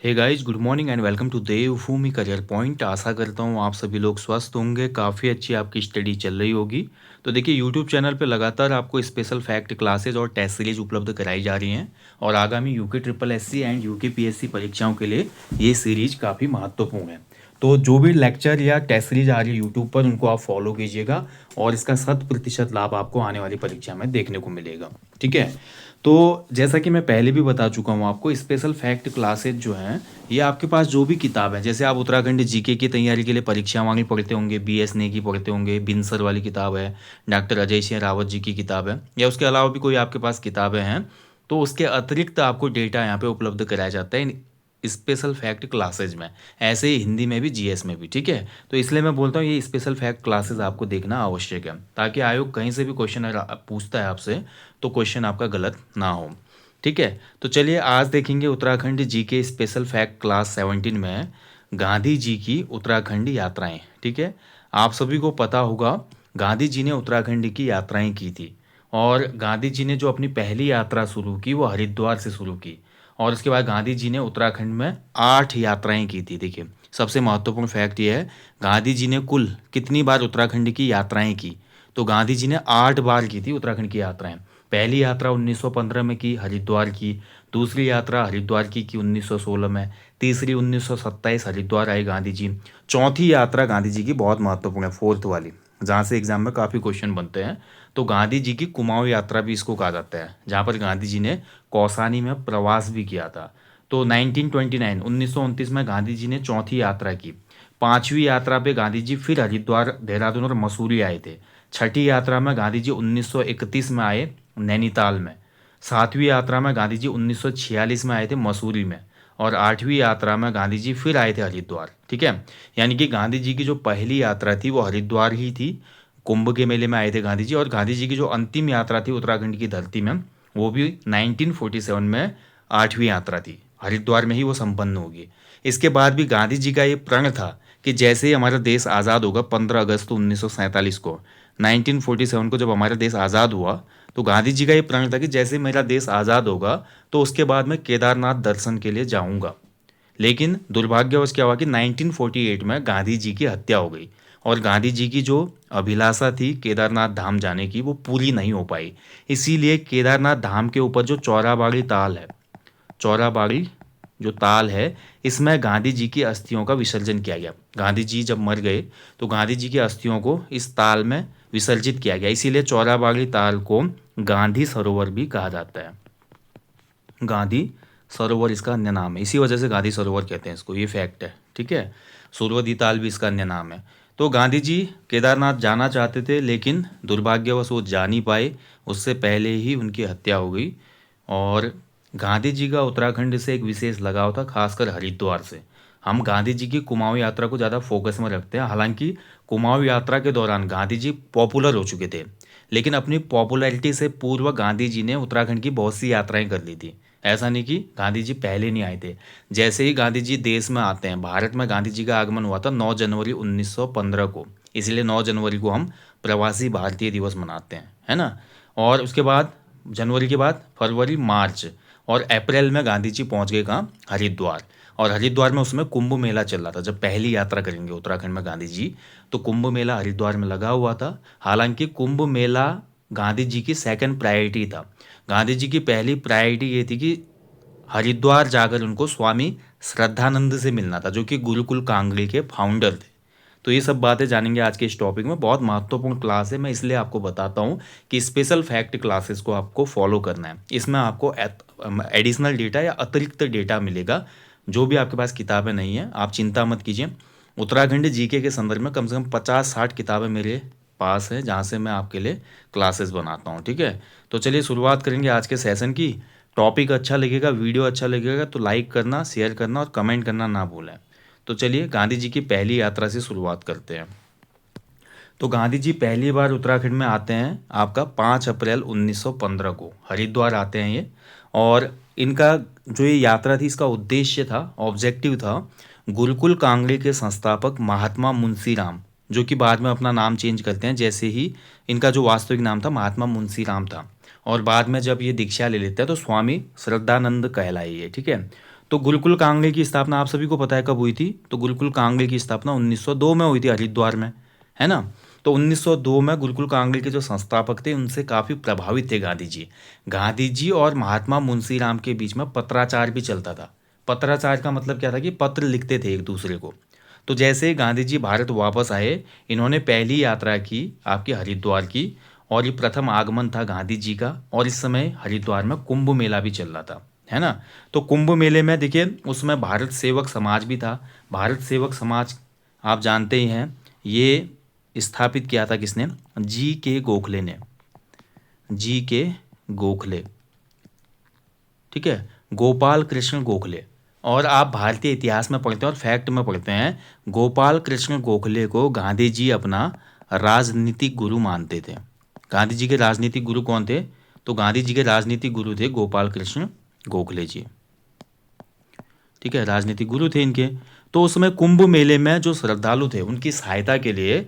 Hey guys, good morning and welcome to Devbhoomi career point. आशा करता हूँ आप सभी लोग स्वस्थ होंगे, काफ़ी अच्छी आपकी स्टडी चल रही होगी। तो देखिए, यूट्यूब चैनल पे लगातार आपको स्पेशल फैक्ट क्लासेज और टेस्ट सीरीज उपलब्ध कराई जा रही हैं और आगामी UK triple SC and UK PSC परीक्षाओं के लिए ये सीरीज काफ़ी महत्वपूर्ण है। तो जो भी लेक्चर या टेस्ट सीरीज आ रही है यूट्यूब पर, उनको आप फॉलो कीजिएगा और इसका 100% लाभ आपको आने वाली परीक्षा में देखने को मिलेगा। ठीक है। तो जैसा कि मैं पहले भी बता चुका हूँ आपको, स्पेशल फैक्ट क्लासेज जो हैं, ये आपके पास जो भी किताब है, जैसे आप उत्तराखंड जीके की तैयारी के लिए परीक्षा वाणी पढ़ते होंगे, बीएस ने की पढ़ते होंगे, बिनसर वाली किताब है, डॉक्टर अजय सिंह रावत जी की किताब है, या उसके अलावा भी कोई आपके पास किताबें हैं, तो उसके अतिरिक्त आपको डेटा यहाँ पे उपलब्ध कराया जाता है स्पेशल फैक्ट क्लासेज में। ऐसे ही हिंदी में भी, जीएस में भी। ठीक है। तो इसलिए मैं बोलता हूँ ये स्पेशल फैक्ट क्लासेज आपको देखना आवश्यक है, ताकि आयोग कहीं से भी क्वेश्चन पूछता है आपसे तो क्वेश्चन आपका गलत ना हो। ठीक है। तो चलिए आज देखेंगे उत्तराखंड जी के स्पेशल फैक्ट क्लास 17 में गांधी जी की उत्तराखंड यात्राएं। ठीक है। आप सभी को पता होगा, गांधी जी ने उत्तराखंड की यात्राएं की थी और गांधी जी ने जो अपनी पहली यात्रा शुरू की वो हरिद्वार से शुरू की और उसके बाद गांधी जी ने उत्तराखंड में 8 यात्राएं की थी। देखिए, सबसे महत्वपूर्ण फैक्ट ये है, गांधी जी ने कुल कितनी बार उत्तराखंड की यात्राएं की, तो गांधी जी ने 8 बार की थी उत्तराखंड की यात्राएं। पहली यात्रा 1915 में की, हरिद्वार की। दूसरी यात्रा हरिद्वार की 1916 में। तीसरी 1927 हरिद्वार आए गांधी जी। चौथी यात्रा गांधी जी की बहुत महत्वपूर्ण है, फोर्थ वाली, जहाँ से एग्जाम में काफ़ी क्वेश्चन बनते हैं। तो गांधी जी की कुमाऊं यात्रा भी इसको कहा जाता है, जहाँ पर गांधी जी ने कौसानी में प्रवास भी किया था। तो 1929 1929 में गांधी जी ने चौथी यात्रा की। पांचवी यात्रा पे गांधी जी फिर हरिद्वार, देहरादून और मसूरी आए थे। छठी यात्रा में गांधी जी 1931 में आए नैनीताल में। सातवीं यात्रा में गांधी जी 1946 में आए थे मसूरी में। और आठवीं यात्रा में गांधी जी फिर आए थे हरिद्वार। ठीक है। यानी कि गांधी जी की जो पहली यात्रा थी वो हरिद्वार ही थी, कुंभ के मेले में आए थे गांधी जी। और गांधी जी की जो अंतिम यात्रा थी उत्तराखंड की धरती में, वो भी 1947 में आठवीं यात्रा थी, हरिद्वार में ही वो संपन्न होगी। इसके बाद भी गांधी जी का ये प्रण था कि जैसे ही हमारा देश आज़ाद होगा, 15 अगस्त 1947 को, 1947 को जब हमारा देश आज़ाद हुआ, तो गांधी जी का ये प्रण था कि जैसे मेरा देश आज़ाद होगा तो उसके बाद मैं केदारनाथ दर्शन के लिए जाऊंगा। लेकिन दुर्भाग्यवश क्या हुआ कि 1948 में गांधी जी की हत्या हो गई और गांधी जी की जो अभिलाषा थी केदारनाथ धाम जाने की, वो पूरी नहीं हो पाई। इसीलिए केदारनाथ धाम के ऊपर जो चौराबाड़ी ताल है, चौराबाड़ी जो ताल है, इसमें गांधी जी की अस्थियों का विसर्जन किया गया। गांधी जी जब मर गए तो गांधी जी की अस्थियों को इस ताल में विसर्जित किया गया, इसीलिए चौराबाड़ी ताल को गांधी सरोवर भी कहा जाता है। गांधी सरोवर इसका अन्य नाम है, इसी वजह से गांधी सरोवर कहते हैं इसको, ये फैक्ट है। ठीक है। सूर्यवती ताल भी इसका अन्य नाम है। तो गांधी जी केदारनाथ जाना चाहते थे, लेकिन दुर्भाग्यवश वो जा नहीं पाए, उससे पहले ही उनकी हत्या हो गई। और गांधी जी का उत्तराखंड से एक विशेष लगाव था, खासकर हरिद्वार से। हम गांधी जी की कुमाऊं यात्रा को ज़्यादा फोकस में रखते हैं, हालांकि कुमाऊं यात्रा के दौरान गांधी जी पॉपुलर हो चुके थे, लेकिन अपनी पॉपुलैरिटी से पूर्व गांधी जी ने उत्तराखंड की बहुत सी यात्राएं कर ली थी। ऐसा नहीं कि गांधी जी पहले नहीं आए थे। जैसे ही गांधी जी देश में आते हैं, भारत में गांधी जी का आगमन हुआ था 9 जनवरी 1915 को, इसलिए 9 जनवरी को हम प्रवासी भारतीय दिवस मनाते हैं, है ना। और उसके बाद जनवरी के बाद फरवरी, मार्च और अप्रैल में गांधी जी पहुंच गए कहाँ, हरिद्वार। और हरिद्वार में उसमें कुंभ मेला चल रहा था, जब पहली यात्रा करेंगे उत्तराखंड में गांधी जी, तो कुंभ मेला हरिद्वार में लगा हुआ था। हालांकि कुंभ मेला गांधी जी की सेकंड प्रायोरिटी था। गांधी जी की पहली प्रायोरिटी ये थी कि हरिद्वार जाकर उनको स्वामी श्रद्धानंद से मिलना था, जो कि गुरुकुल कांगड़ी के फाउंडर थे। तो ये सब बातें जानेंगे आज के इस टॉपिक में। बहुत महत्वपूर्ण क्लास है, मैं इसलिए आपको बताता हूँ कि स्पेशल फैक्ट क्लासेस को आपको फॉलो करना है। इसमें आपको एडिशनल डेटा या अतिरिक्त डेटा मिलेगा, जो भी आपके पास किताबें नहीं है आप चिंता मत कीजिए। उत्तराखंड जीके के संदर्भ में कम से कम 50-60 किताबें मेरे पास है, जहाँ से मैं आपके लिए क्लासेस बनाता हूँ। ठीक है। तो चलिए शुरुआत करेंगे आज के सेशन की। टॉपिक अच्छा लगेगा, वीडियो अच्छा लगेगा तो लाइक करना, शेयर करना और कमेंट करना ना भूलें। तो चलिए गांधी जी की पहली यात्रा से शुरुआत करते हैं। तो गांधी जी पहली बार उत्तराखंड में आते हैं आपका 5 अप्रैल 1915 को, हरिद्वार आते हैं ये। और इनका जो ये यात्रा थी, इसका उद्देश्य था, ऑब्जेक्टिव था, गुरुकुल कांगड़ी के संस्थापक महात्मा मुंशीराम, जो कि बाद में अपना नाम चेंज करते हैं, जैसे ही इनका जो वास्तविक नाम था महात्मा मुंशीराम था, और बाद में जब ये दीक्षा ले लेते हैं तो स्वामी श्रद्धानंद कहलाए ये। ठीक है। तो गुरुकुल कांगड़े की स्थापना आप सभी को पता है कब हुई थी? तो गुरुकुल कांगड़े की स्थापना 1902 में हुई थी हरिद्वार में, है ना? तो 1902 में गुरुकुल कांगड़े के जो संस्थापक थे उनसे काफ़ी प्रभावित थे गांधी जी। गांधी जी और महात्मा मुंशीराम के बीच में पत्राचार भी चलता था। पत्राचार का मतलब क्या था कि पत्र लिखते थे एक दूसरे को। तो जैसे ही गांधी जी भारत वापस आए, इन्होंने पहली यात्रा की आपकी हरिद्वार की, और ये प्रथम आगमन था गांधी जी का। और इस समय हरिद्वार में कुंभ मेला भी चल रहा था, है ना? तो कुंभ मेले में देखिए उसमें भारत सेवक समाज भी था। भारत सेवक समाज आप जानते ही हैं, ये स्थापित किया था किसने? जी के गोखले ने। जी के गोखले, ठीक है, गोपाल कृष्ण गोखले। और आप भारतीय इतिहास में पढ़ते हैं और फैक्ट में पढ़ते हैं, गोपाल कृष्ण गोखले को गांधी जी अपना राजनीतिक गुरु मानते थे। गांधी जी के राजनीतिक गुरु कौन थे? तो गांधी जी के राजनीतिक गुरु थे गोपाल कृष्ण गोखले जी, ठीक है, राजनीतिक गुरु थे इनके। तो उस समय कुंभ मेले में जो श्रद्धालु थे उनकी सहायता के लिए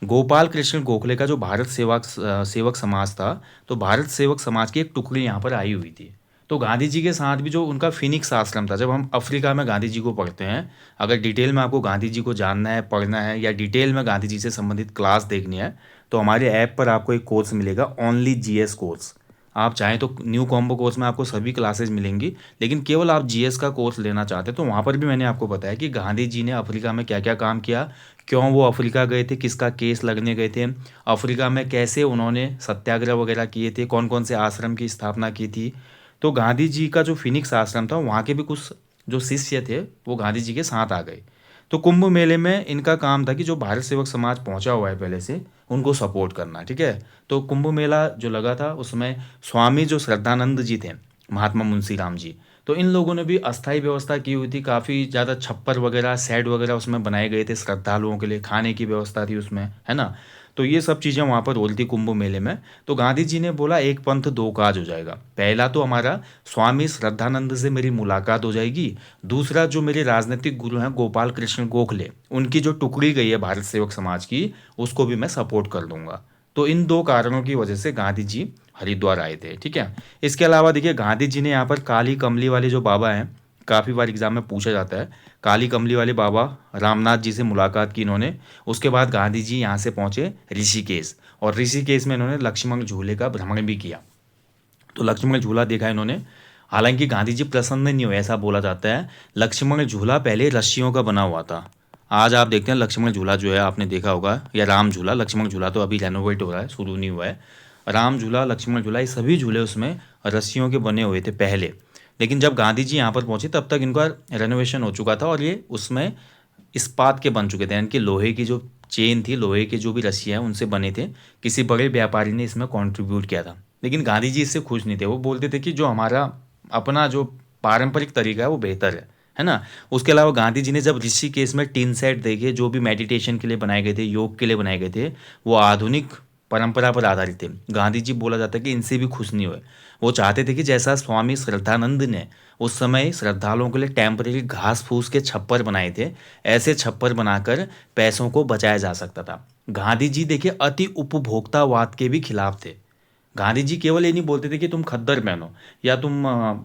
गोपाल कृष्ण गोखले का जो भारत सेवक समाज था, तो भारत सेवक समाज की एक टुकड़ी यहाँ पर आई हुई थी। तो गांधी जी के साथ भी जो उनका फिनिक्स आश्रम था, जब हम अफ्रीका में गांधी जी को पढ़ते हैं, अगर डिटेल में आपको गांधी जी को जानना है, पढ़ना है, या डिटेल में गांधी जी से संबंधित क्लास देखनी है, तो हमारे ऐप पर आपको एक कोर्स मिलेगा, ओनली जीएस कोर्स। आप चाहें तो न्यू कॉम्बो कोर्स में आपको सभी क्लासेज मिलेंगी, लेकिन केवल आप जीएस का कोर्स लेना चाहते हैं तो वहाँ पर भी मैंने आपको बताया कि गांधी जी ने अफ्रीका में क्या क्या काम किया, क्यों वो अफ्रीका गए थे, किसका केस लगने गए थे, अफ्रीका में कैसे उन्होंने सत्याग्रह वगैरह किए थे, कौन कौन से आश्रम की स्थापना की थी। तो गांधी जी का जो फिनिक्स आश्रम था वहाँ के भी कुछ जो शिष्य थे वो गांधी जी के साथ आ गए। तो कुंभ मेले में इनका काम था कि जो भारत सेवक समाज पहुंचा हुआ है पहले से, उनको सपोर्ट करना, ठीक है। तो कुंभ मेला जो लगा था उसमें स्वामी जो श्रद्धानंद जी थे, महात्मा मुंशीराम जी, तो इन लोगों ने भी अस्थायी व्यवस्था की हुई थी, काफ़ी ज़्यादा छप्पर वगैरह शेड वगैरह उसमें बनाए गए थे श्रद्धालुओं के लिए, खाने की व्यवस्था थी उसमें, है ना। तो ये सब चीज़ें वहाँ पर हो रही थी कुंभ मेले में। तो गांधी जी ने बोला एक पंथ दो काज हो जाएगा, पहला तो हमारा स्वामी श्रद्धानंद से मेरी मुलाकात हो जाएगी, दूसरा जो मेरे राजनीतिक गुरु हैं गोपाल कृष्ण गोखले, उनकी जो टुकड़ी गई है भारत सेवक समाज की, उसको भी मैं सपोर्ट कर दूंगा। तो इन दो कारणों की वजह से गांधी जी हरिद्वार आए थे, ठीक है। इसके अलावा देखिए गांधी जी ने यहाँ पर काली कमली वाले जो बाबा हैं, काफ़ी बार एग्जाम में पूछा जाता है, काली कमली वाले बाबा रामनाथ जी से मुलाकात की इन्होंने। उसके बाद गांधी जी यहाँ से पहुँचे ऋषिकेश, और ऋषिकेश में इन्होंने लक्ष्मण झूले का भ्रमण भी किया। तो लक्ष्मण झूला देखा इन्होंने। हालांकि गांधी जी प्रसन्न नहीं हुए, ऐसा बोला जाता है। लक्ष्मण झूला पहले रस्सियों का बना हुआ था। आज आप देखते हैं लक्ष्मण झूला जो है आपने देखा होगा, या राम झूला, लक्ष्मण झूला तो अभी रेनोवेट हो रहा है, शुरू नहीं हुआ है। राम झूला, लक्ष्मण झूला, ये सभी झूले उसमें रस्सियों के बने हुए थे पहले। लेकिन जब गांधी जी यहाँ पर पहुंचे तब तक इनका रेनोवेशन हो चुका था, और ये उसमें इस्पात के बन चुके थे, यानी कि लोहे की जो चेन थी, लोहे की जो भी रस्सियाँ हैं उनसे बने थे। किसी बड़े व्यापारी ने इसमें कंट्रीब्यूट किया था। लेकिन गांधी जी इससे खुश नहीं थे, वो बोलते थे कि जो हमारा अपना जो पारंपरिक तरीका है वो बेहतर है ना। उसके अलावा गांधी जी ने जब ऋषिकेश में टीन सेट देखे जो भी मेडिटेशन के लिए बनाए गए थे, योग के लिए बनाए गए थे, वो आधुनिक परंपरा पर आधारित थे। गांधी जी बोला जाता है कि इनसे भी खुश नहीं हुए। वो चाहते थे कि जैसा स्वामी श्रद्धानंद ने उस समय श्रद्धालुओं के लिए टेम्परेरी घास फूस के छप्पर बनाए थे, ऐसे छप्पर बनाकर पैसों को बचाया जा सकता था। गांधी जी देखिए अति उपभोक्तावाद के भी खिलाफ थे। गांधी जी केवल ये नहीं बोलते थे कि तुम खद्दर पहनो, या तुम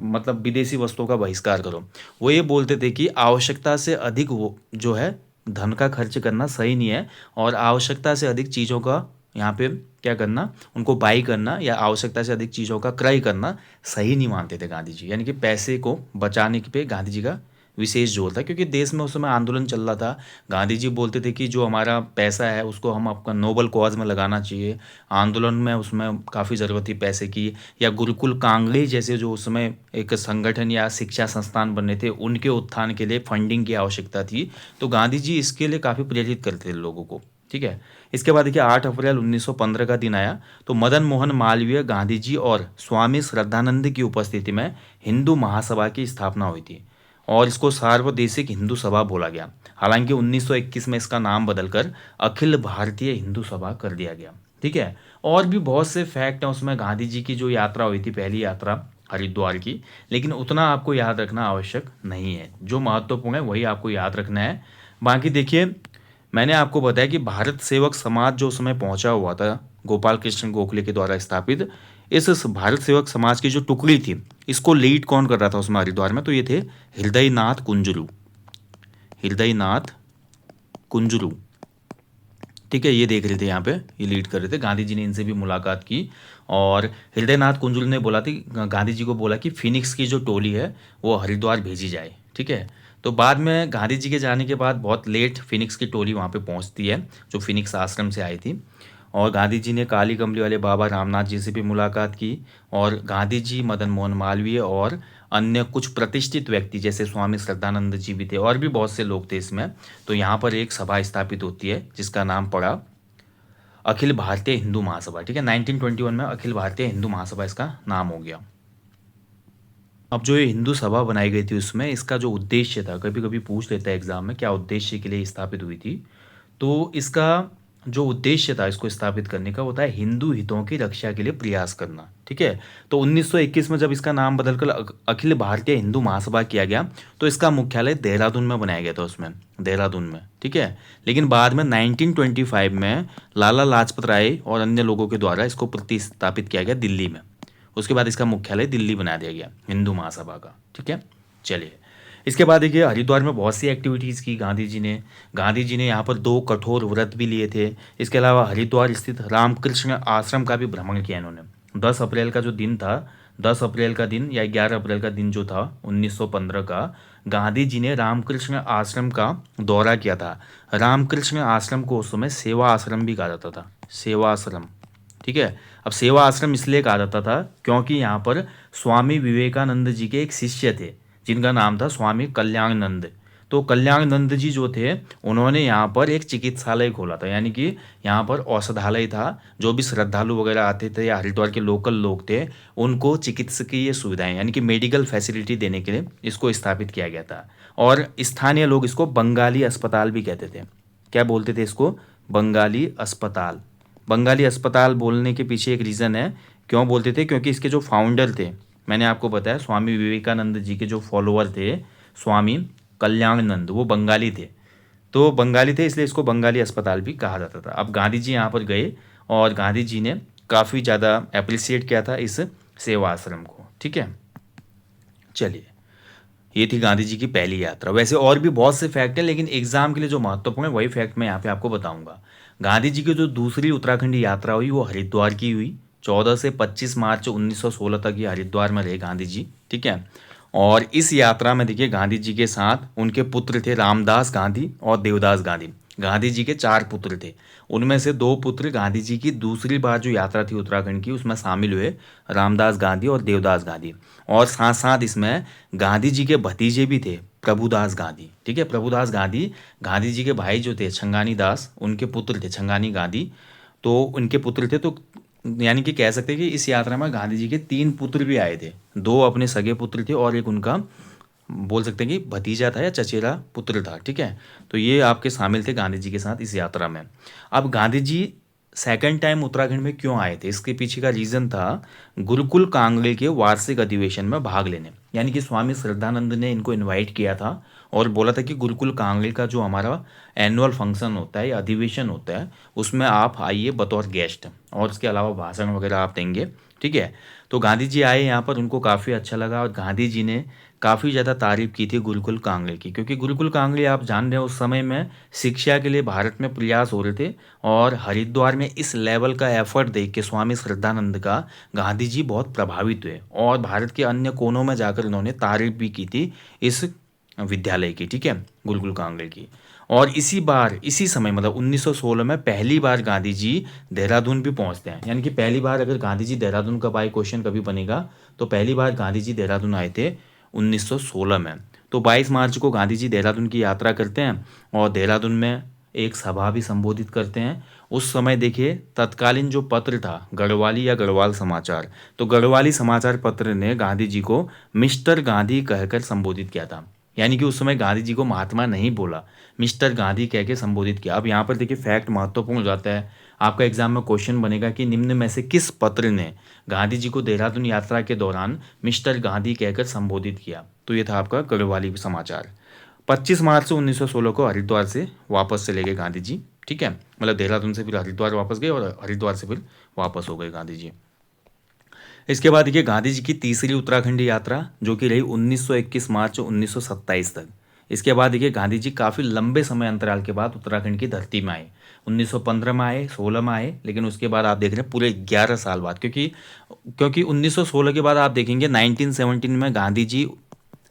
मतलब विदेशी वस्तुओं का बहिष्कार करो। वो ये बोलते थे कि आवश्यकता से अधिक वो जो है धन का खर्च करना सही नहीं है, और आवश्यकता से अधिक चीज़ों का यहाँ पे क्या करना, उनको बाई करना या आवश्यकता से अधिक चीज़ों का क्रय करना सही नहीं मानते थे गांधी जी। यानी कि पैसे को बचाने पे गांधी जी का विशेष जोर था, क्योंकि देश में उस समय आंदोलन चल रहा था। गांधी जी बोलते थे कि जो हमारा पैसा है उसको हम आपका नोबल कॉज में लगाना चाहिए। आंदोलन में उसमें काफ़ी ज़रूरत थी पैसे की। या गुरुकुल कांगड़े जैसे जो उस समय एक संगठन या शिक्षा संस्थान बने थे, उनके उत्थान के लिए फंडिंग की आवश्यकता थी। तो गांधी जी इसके लिए काफ़ी प्रेरित करते थे लोगों को, ठीक है। इसके बाद देखिए 8 अप्रैल 1915 का दिन आया, तो मदन मोहन मालवीय, गांधी जी और स्वामी श्रद्धानंद की उपस्थिति में हिंदू महासभा की स्थापना हुई थी, और इसको सार्वदेशिक हिंदू सभा बोला गया। हालांकि 1921 में इसका नाम बदलकर अखिल भारतीय हिंदू सभा कर दिया गया, ठीक है। और भी बहुत से फैक्ट हैं उसमें गांधी जी की जो यात्रा हुई थी, पहली यात्रा हरिद्वार की, लेकिन उतना आपको याद रखना आवश्यक नहीं है। जो महत्वपूर्ण है वही आपको याद रखना है। बाकी देखिए मैंने आपको बताया कि भारत सेवक समाज जो उस समय पहुंचा हुआ था गोपाल कृष्ण गोखले के द्वारा स्थापित, इस भारत सेवक समाज की जो टुकड़ी थी इसको लीड कौन कर रहा था उसमें हरिद्वार में, तो ये थे हृदयनाथ कुंजरू, हृदयनाथ कुंजरू। ठीक है, ये देख रहे थे यहाँ पे, ये लीड कर रहे थे। गांधी जी ने इनसे भी मुलाकात की और हृदयनाथ कुंजरू ने बोला थी, गांधी जी को बोला कि फिनिक्स की जो टोली है वो हरिद्वार भेजी जाए। ठीक है, तो बाद में गांधी जी के जाने के बाद बहुत लेट फिनिक्स की टोली वहाँ पे पहुँचती है, जो फिनिक्स आश्रम से आई थी। और गांधी जी ने काली कमली वाले बाबा रामनाथ जी से भी मुलाकात की और गांधी जी, मदन मोहन मालवीय और अन्य कुछ प्रतिष्ठित व्यक्ति जैसे स्वामी श्रद्धानंद जी भी थे और भी बहुत से लोग थे इसमें। तो यहाँ पर एक सभा स्थापित होती है जिसका नाम पड़ा अखिल भारतीय हिंदू महासभा। ठीक है, 1921 में अखिल भारतीय हिंदू महासभा इसका नाम हो गया। अब जो ये हिंदू सभा बनाई गई थी उसमें इसका जो उद्देश्य था, कभी कभी पूछ लेता है एग्जाम में क्या उद्देश्य के लिए स्थापित हुई थी, तो इसका जो उद्देश्य था इसको स्थापित करने का होता है हिंदू हितों की रक्षा के लिए प्रयास करना। ठीक है, तो 1921 में जब इसका नाम बदलकर अखिल भारतीय हिंदू महासभा किया गया तो इसका मुख्यालय देहरादून में बनाया गया था, उसमें देहरादून में। ठीक है, लेकिन बाद में 1925 में लाला लाजपत राय और अन्य लोगों के द्वारा इसको प्रतिस्थापित किया गया दिल्ली में। उसके बाद इसका मुख्यालय दिल्ली बना दिया गया हिंदू महासभा का। ठीक है, चलिए इसके बाद देखिए हरिद्वार में बहुत सी एक्टिविटीज़ की गांधी जी ने यहाँ पर 2 कठोर व्रत भी लिए थे। इसके अलावा हरिद्वार स्थित रामकृष्ण आश्रम का भी भ्रमण किया इन्होंने। 10 अप्रैल का जो दिन था, 10 अप्रैल का दिन या 11 अप्रैल का दिन जो था 1915 का, गांधी जी ने रामकृष्ण आश्रम का दौरा किया था। रामकृष्ण आश्रम को उस समय सेवा आश्रम भी कहा जाता था, सेवा आश्रम। ठीक है, अब सेवा आश्रम इसलिए कहा जाता था क्योंकि यहाँ पर स्वामी विवेकानंद जी के एक शिष्य थे जिनका नाम था स्वामी कल्याणानंद। तो कल्याणानंद जी जो थे उन्होंने यहाँ पर एक चिकित्सालय खोला था, यानी कि यहाँ पर औषधालय था। जो भी श्रद्धालु वगैरह आते थे या हरिद्वार के लोकल लोग थे उनको चिकित्सकीय सुविधाएं यानी कि मेडिकल फैसिलिटी देने के लिए इसको स्थापित किया गया था। और स्थानीय लोग इसको बंगाली अस्पताल भी कहते थे। क्या बोलते थे इसको? बंगाली अस्पताल। बंगाली अस्पताल बोलने के पीछे एक रीज़न है, क्यों बोलते थे? क्योंकि इसके जो फाउंडर थे, मैंने आपको बताया स्वामी विवेकानंद जी के जो फॉलोअर थे स्वामी कल्याणानंद, वो बंगाली थे। तो बंगाली थे इसलिए इसको बंगाली अस्पताल भी कहा जाता था। अब गांधी जी यहाँ पर गए और गांधी जी ने काफ़ी ज़्यादा अप्रिसिएट किया था इस सेवा आश्रम को। ठीक है, चलिए ये थी गांधी जी की पहली यात्रा। वैसे और भी बहुत से फैक्ट हैं लेकिन एग्जाम के लिए जो महत्वपूर्ण है वही फैक्ट मैं यहाँ पे आपको बताऊंगा। गांधी जी की जो दूसरी उत्तराखंडी यात्रा हुई वो हरिद्वार की हुई। 14 से 25 मार्च 1916 तक ये हरिद्वार में रहे गांधी जी। ठीक है, और इस यात्रा में देखिए गांधी जी के साथ उनके पुत्र थे रामदास गांधी और देवदास गांधी। गांधी जी के 4 पुत्र थे, उनमें से 2 पुत्र गांधी जी की दूसरी बार जो यात्रा थी उत्तराखंड की उसमें शामिल हुए, रामदास गांधी और देवदास गांधी। और साथ साथ इसमें गांधी जी के भतीजे भी थे, प्रभुदास गांधी। ठीक है, प्रभुदास गांधी गांधी जी के भाई जो थे छंगानी दास, उनके पुत्र थे छंगानी गांधी, तो उनके पुत्र थे। तो यानी कि कह सकते हैं कि इस यात्रा में गांधी जी के 3 पुत्र भी आए थे। 2 अपने सगे पुत्र थे और एक उनका बोल सकते हैं कि भतीजा था या चचेरा पुत्र था। ठीक है, तो ये आपके शामिल थे गांधी जी के साथ इस यात्रा में। अब गांधी जी सेकंड टाइम उत्तराखंड में क्यों आए थे, इसके पीछे का रीज़न था गुरुकुल कांगड़े के वार्षिक अधिवेशन में भाग लेने। यानी कि स्वामी श्रद्धानंद ने इनको इनवाइट किया था और बोला था कि गुरुकुल कांगड़े का जो हमारा एनुअल फंक्शन होता है या अधिवेशन होता है उसमें आप आइए बतौर गेस्ट, और इसके अलावा भाषण वगैरह आप देंगे। ठीक है, तो गांधी जी आए यहाँ पर, उनको काफ़ी अच्छा लगा और गांधी जी ने काफ़ी ज़्यादा तारीफ की थी गुरुकुल कांगड़े की, क्योंकि गुरुकुल कांगड़े आप जान रहे हैं उस समय में शिक्षा के लिए भारत में प्रयास हो रहे थे। और हरिद्वार में इस लेवल का एफर्ट देख के स्वामी श्रद्धानंद का गांधी जी बहुत प्रभावित हुए और भारत के अन्य कोनों में जाकर उन्होंने तारीफ भी की थी इस विद्यालय की। ठीक है, गुरुकुल कांगड़े की। और इसी समय मतलब 1916 में पहली बार गांधी जी देहरादून भी पहुंचते हैं। यानी कि पहली बार अगर गांधी जी देहरादून कब आए, क्वेश्चन कभी बनेगा, तो पहली बार गांधी जी देहरादून आए थे 1916 में। तो 22 मार्च को गांधी जी देहरादून की यात्रा करते हैं और देहरादून में एक सभा भी संबोधित करते हैं। उस समय देखिए तत्कालीन जो पत्र था गढ़वाली या गढ़वाल समाचार, तो गढ़वाली समाचार पत्र ने गांधी जी को मिस्टर गांधी कहकर संबोधित किया था। यानी कि उस समय गांधी जी को महात्मा नहीं बोला, मिस्टर गांधी कह के संबोधित किया। अब यहाँ पर देखिए फैक्ट महत्वपूर्ण हो जाता है, आपका एग्जाम में क्वेश्चन बनेगा कि निम्न में से किस पत्र ने गांधी जी को देहरादून यात्रा के दौरान मिस्टर गांधी कहकर संबोधित किया, तो ये था आपका गढ़वाली समाचार। 25 मार्च 1916 को हरिद्वार से वापस चले गए गांधी जी। ठीक है, मतलब देहरादून से फिर हरिद्वार वापस गए और हरिद्वार से फिर वापस हो गए गांधी जी। इसके बाद देखिए गांधी जी की तीसरी उत्तराखंड यात्रा जो कि रही 1921 मार्च 1927 तक। इसके बाद देखिए गांधी जी काफ़ी लंबे समय अंतराल के बाद उत्तराखंड की धरती में आए। 1915 में आए, 16 में आए, लेकिन उसके बाद आप देख रहे हैं पूरे 11 साल बाद, क्योंकि क्योंकि 1916 के बाद आप देखेंगे 1917 में गांधी जी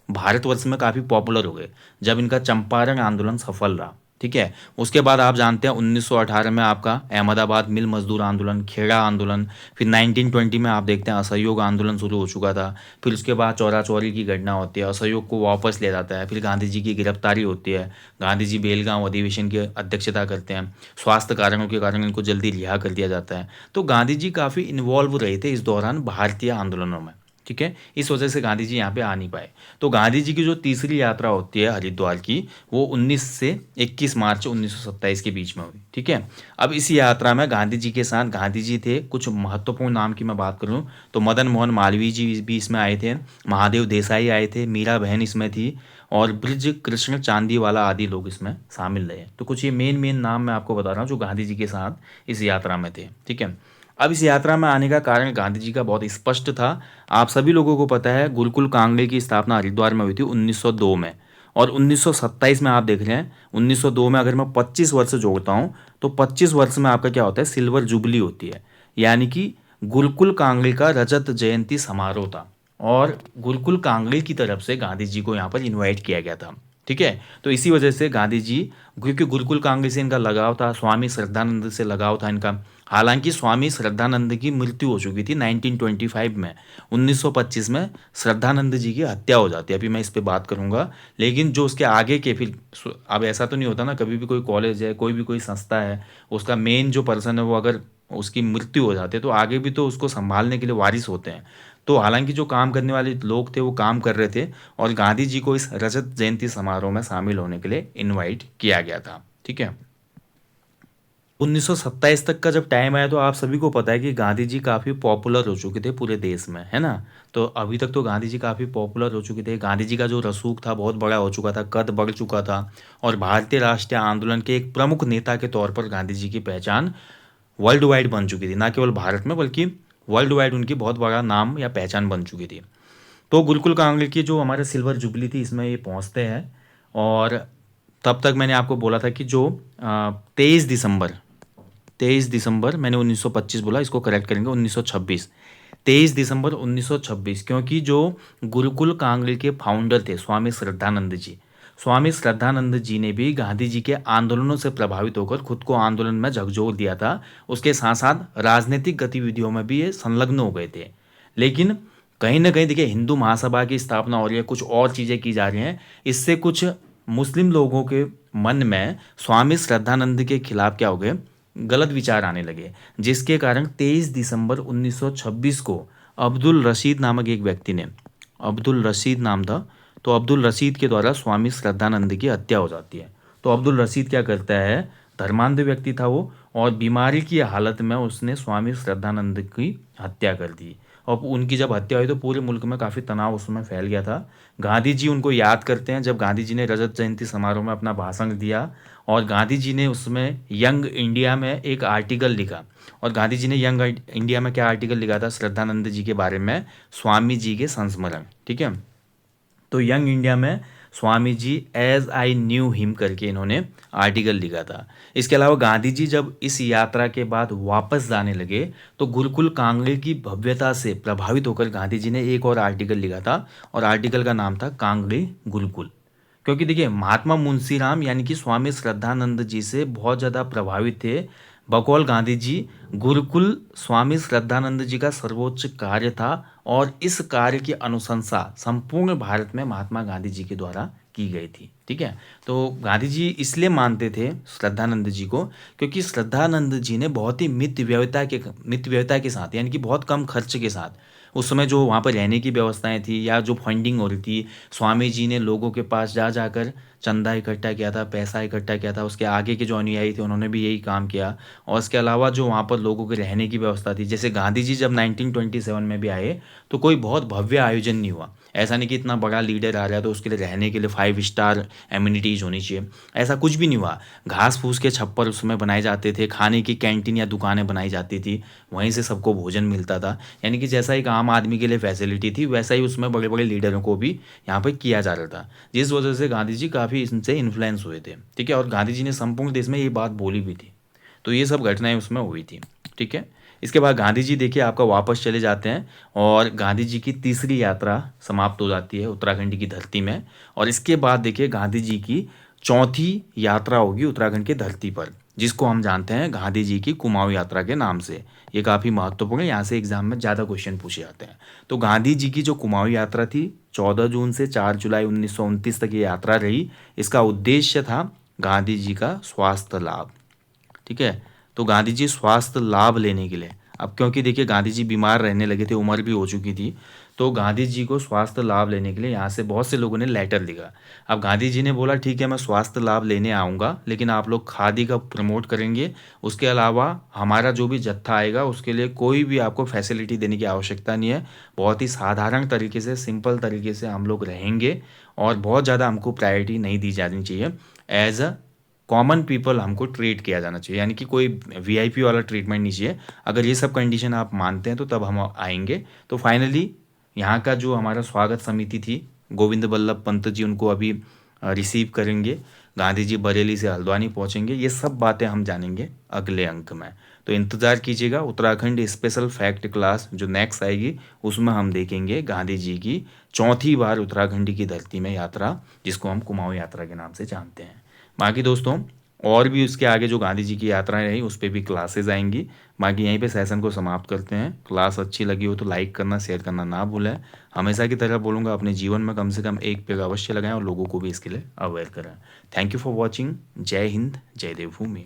भारतवर्ष में काफ़ी पॉपुलर हो गए जब इनका चंपारण आंदोलन सफल रहा। ठीक है। उसके बाद आप जानते हैं 1918 में आपका अहमदाबाद मिल मजदूर आंदोलन, खेड़ा आंदोलन, फिर 1920 में आप देखते हैं असहयोग आंदोलन शुरू हो चुका था। फिर उसके बाद चौरा चौरी की घटना होती है, असहयोग को वापस ले जाता है, फिर गांधी जी की गिरफ्तारी होती है, गांधी जी बेलगांव अधिवेशन की अध्यक्षता करते हैं, स्वास्थ्य कारणों के कारण इनको जल्दी रिहा कर दिया जाता है। तो गांधी जी काफ़ी इन्वॉल्व रहे थे इस दौरान भारतीय आंदोलनों में। ठीक है। इस वजह से गांधी जी यहाँ पे आ नहीं पाए। तो गांधी जी की जो तीसरी यात्रा होती है हरिद्वार की, वो 19 से 21 मार्च 1927 के बीच में हुई। ठीक है। अब इस यात्रा में गांधी जी के साथ गांधी जी थे, कुछ महत्वपूर्ण नाम की मैं बात करूँ तो मदन मोहन मालवीय जी भी इसमें आए थे, महादेव देसाई आए थे, मीरा बहन इसमें थी, और ब्रिज कृष्ण चांदीवाला आदि लोग इसमें शामिल रहे। तो कुछ ये मेन मेन नाम मैं आपको बता रहा हूँ जो गांधी जी के साथ इस यात्रा में थे। ठीक है। अब इस यात्रा में आने का कारण गांधी जी का बहुत स्पष्ट था। आप सभी लोगों को पता है गुरुकुल कांगड़े की स्थापना हरिद्वार में हुई थी 1902 में, और 1927 में आप देख रहे हैं 1902 में अगर मैं 25 वर्ष जोड़ता हूँ तो 25 वर्ष में आपका क्या होता है, सिल्वर जुबली होती है, यानी कि गुरुकुल कांगड़े का रजत जयंती समारोह था, और गुरुकुल कांगड़े की तरफ से गांधी जी को यहाँ पर इनवाइट किया गया था। ठीक है। तो इसी वजह से गांधी जी, क्योंकि गुरुकुल कांगड़े से इनका लगाव था, स्वामी श्रद्धानंद से लगाव था इनका। हालांकि स्वामी श्रद्धानंद की मृत्यु हो चुकी थी 1925 में, 1925 में श्रद्धानंद जी की हत्या हो जाती है, अभी मैं इस पे बात करूंगा। लेकिन जो उसके आगे के फिर, अब ऐसा तो नहीं होता ना, कभी भी कोई कॉलेज है, कोई भी कोई संस्था है, उसका मेन जो पर्सन है वो अगर उसकी मृत्यु हो जाती है तो आगे भी तो उसको संभालने के लिए वारिस होते हैं। तो हालांकि जो काम करने वाले लोग थे वो काम कर रहे थे, और गांधी जी को इस रजत जयंती समारोह में शामिल होने के लिए इनवाइट किया गया था। ठीक है। 1927 तक का जब टाइम आया तो आप सभी को पता है कि गांधी जी काफ़ी पॉपुलर हो चुके थे पूरे देश में, है ना। तो अभी तक तो गांधी जी काफ़ी पॉपुलर हो चुके थे, गांधी जी का जो रसूख था बहुत बड़ा हो चुका था, कद बढ़ चुका था, और भारतीय राष्ट्रीय आंदोलन के एक प्रमुख नेता के तौर पर गांधी जी की पहचान वर्ल्ड वाइड बन चुकी थी, ना केवल भारत में बल्कि वर्ल्ड वाइड उनकी बहुत बड़ा नाम या पहचान बन चुकी थी। तो गुरुकुल कांगड़े की जो हमारे सिल्वर जुबली थी इसमें ये पहुंचते हैं, और तब तक मैंने आपको बोला था कि जो 23 दिसंबर मैंने 1925 बोला, इसको करेक्ट करेंगे 1926, 23 दिसंबर 1926, क्योंकि जो गुरुकुल कांगड़े के फाउंडर थे स्वामी श्रद्धानंद जी, स्वामी श्रद्धानंद जी ने भी गांधी जी के आंदोलनों से प्रभावित होकर खुद को आंदोलन में झकझोर दिया था। उसके साथ साथ राजनीतिक गतिविधियों में भी ये संलग्न हो गए थे। लेकिन कहीं ना कहीं देखिए हिंदू महासभा की स्थापना हो रही है, कुछ और चीज़ें की जा रही हैं, इससे कुछ मुस्लिम लोगों के मन में स्वामी श्रद्धानंद के खिलाफ क्या हो गए, गलत विचार आने लगे, जिसके कारण 23 दिसंबर 1926 को अब्दुल रशीद नामक एक व्यक्ति ने, अब्दुल रशीद नाम था, तो अब्दुल रशीद के द्वारा स्वामी श्रद्धानंद की हत्या हो जाती है। तो अब्दुल रशीद क्या करता है, धर्मांध व्यक्ति था वो, और बीमारी की हालत में उसने स्वामी श्रद्धानंद की हत्या कर दी, और उनकी जब हत्या हुई तो पूरे मुल्क में काफ़ी तनाव उस समय फैल गया था। गांधी जी उनको याद करते हैं जब गांधी जी ने रजत जयंती समारोह में अपना भाषण दिया, और गांधी जी ने उसमें यंग इंडिया में एक आर्टिकल लिखा, और गांधी जी ने यंग इंडिया में क्या आर्टिकल लिखा था, श्रद्धानंद जी के बारे में, स्वामी जी के संस्मरण। ठीक है। तो यंग इंडिया में Swami ji as I knew him करके इन्होंने आर्टिकल लिखा था। इसके अलावा गांधी जी जब इस यात्रा के बाद वापस जाने लगे तो गुरुकुल कांगड़े की भव्यता से प्रभावित होकर गांधी जी ने एक और आर्टिकल लिखा था, और आर्टिकल का नाम था कांगड़े गुरुकुल। क्योंकि देखिए महात्मा मुंशीराम यानी कि स्वामी श्रद्धानंद जी से बहुत ज़्यादा प्रभावित थे। बकौल गांधी जी, गुरुकुल स्वामी श्रद्धानंद जी का सर्वोच्च कार्य था, और इस कार्य की अनुशंसा संपूर्ण भारत में महात्मा गांधी जी के द्वारा की गई थी। ठीक है। तो गांधी जी इसलिए मानते थे श्रद्धानंद जी को क्योंकि श्रद्धानंद जी ने बहुत ही मितव्ययिता के साथ, यानी कि बहुत कम खर्च के साथ, उस समय जो वहाँ पर रहने की व्यवस्थाएं थी या जो फंडिंग हो रही थी, स्वामी जी ने लोगों के पास जा जाकर चंदा इकट्ठा किया था, पैसा इकट्ठा किया था। उसके आगे के जो अनुयायी थे उन्होंने भी यही काम किया, और इसके अलावा जो वहाँ पर लोगों के रहने की व्यवस्था थी, जैसे गांधी जी जब 1927 में भी आए तो कोई बहुत भव्य आयोजन नहीं हुआ। ऐसा नहीं कि इतना बड़ा लीडर आ रहा है तो उसके लिए रहने के लिए 5 स्टार एमिनिटीज़ होनी चाहिए, ऐसा कुछ भी नहीं हुआ। घास फूस के छप्पर उसमें बनाए जाते थे, खाने की कैंटीन या दुकानें बनाई जाती थी, वहीं से सबको भोजन मिलता था। यानी कि जैसा एक आम आदमी के लिए फैसिलिटी थी वैसा ही उसमें बड़े बड़े लीडरों को भी यहाँ पर किया जा रहा था, जिस वजह से गांधी जी काफ़ी इनसे इन्फ्लुएंस हुए थे। ठीक है, और गांधी जी ने संपूर्ण देश में ये बात बोली भी थी। तो ये सब घटनाएं उसमें हुई थी। ठीक है, इसके बाद गांधी जी देखिए आपका वापस चले जाते हैं और गांधी जी की तीसरी यात्रा समाप्त हो जाती है उत्तराखंड की धरती में। और इसके बाद देखिए गांधी जी की चौथी यात्रा होगी उत्तराखंड की धरती पर, जिसको हम जानते हैं गांधी जी की कुमाऊं यात्रा के नाम से। ये काफ़ी महत्वपूर्ण है, यहाँ से एग्जाम में ज़्यादा क्वेश्चन पूछे जाते हैं। तो गांधी जी की जो कुमाऊं यात्रा थी 14 जून से 4 जुलाई 1929 तक ये यात्रा रही। इसका उद्देश्य था गांधी जी का स्वास्थ्य लाभ। ठीक है, तो गांधी जी स्वास्थ्य लाभ लेने के लिए, अब क्योंकि देखिए गांधी जी बीमार रहने लगे थे, उम्र भी हो चुकी थी, तो गांधी जी को स्वास्थ्य लाभ लेने के लिए यहाँ से बहुत से लोगों ने लेटर लिखा। अब गांधी जी ने बोला ठीक है मैं स्वास्थ्य लाभ लेने आऊँगा, लेकिन आप लोग खादी का प्रमोट करेंगे, उसके अलावा हमारा जो भी जत्था आएगा उसके लिए कोई भी आपको फैसिलिटी देने की आवश्यकता नहीं है। बहुत ही साधारण तरीके से, सिंपल तरीके से हम लोग रहेंगे और बहुत ज़्यादा हमको प्रायोरिटी नहीं दी जानी चाहिए। एज अ कॉमन पीपल हमको ट्रीट किया जाना चाहिए, यानी कि कोई वीआईपी वाला ट्रीटमेंट नहीं चाहिए। अगर ये सब कंडीशन आप मानते हैं तो तब हम आएंगे। तो फाइनली यहाँ का जो हमारा स्वागत समिति थी, गोविंद बल्लभ पंत जी उनको अभी रिसीव करेंगे। गांधी जी बरेली से हल्द्वानी पहुँचेंगे। ये सब बातें हम जानेंगे अगले अंक में, तो इंतज़ार कीजिएगा। उत्तराखंड स्पेशल फैक्ट क्लास जो नेक्स्ट आएगी उसमें हम देखेंगे गांधी जी की चौथी बार उत्तराखंड की धरती में यात्रा, जिसको हम कुमाऊं यात्रा के नाम से जानते हैं। बाकी दोस्तों और भी उसके आगे जो गांधी जी की यात्राएं रही उस पर भी क्लासेस आएंगी। बाकी यहीं पे सेशन को समाप्त करते हैं। क्लास अच्छी लगी हो तो लाइक करना, शेयर करना ना भूलें। हमेशा की तरह बोलूँगा अपने जीवन में कम से कम एक पेड़ अवश्य लगाएं और लोगों को भी इसके लिए अवेयर करें। Thank you for watching. जय हिंद, जय देवभूमि।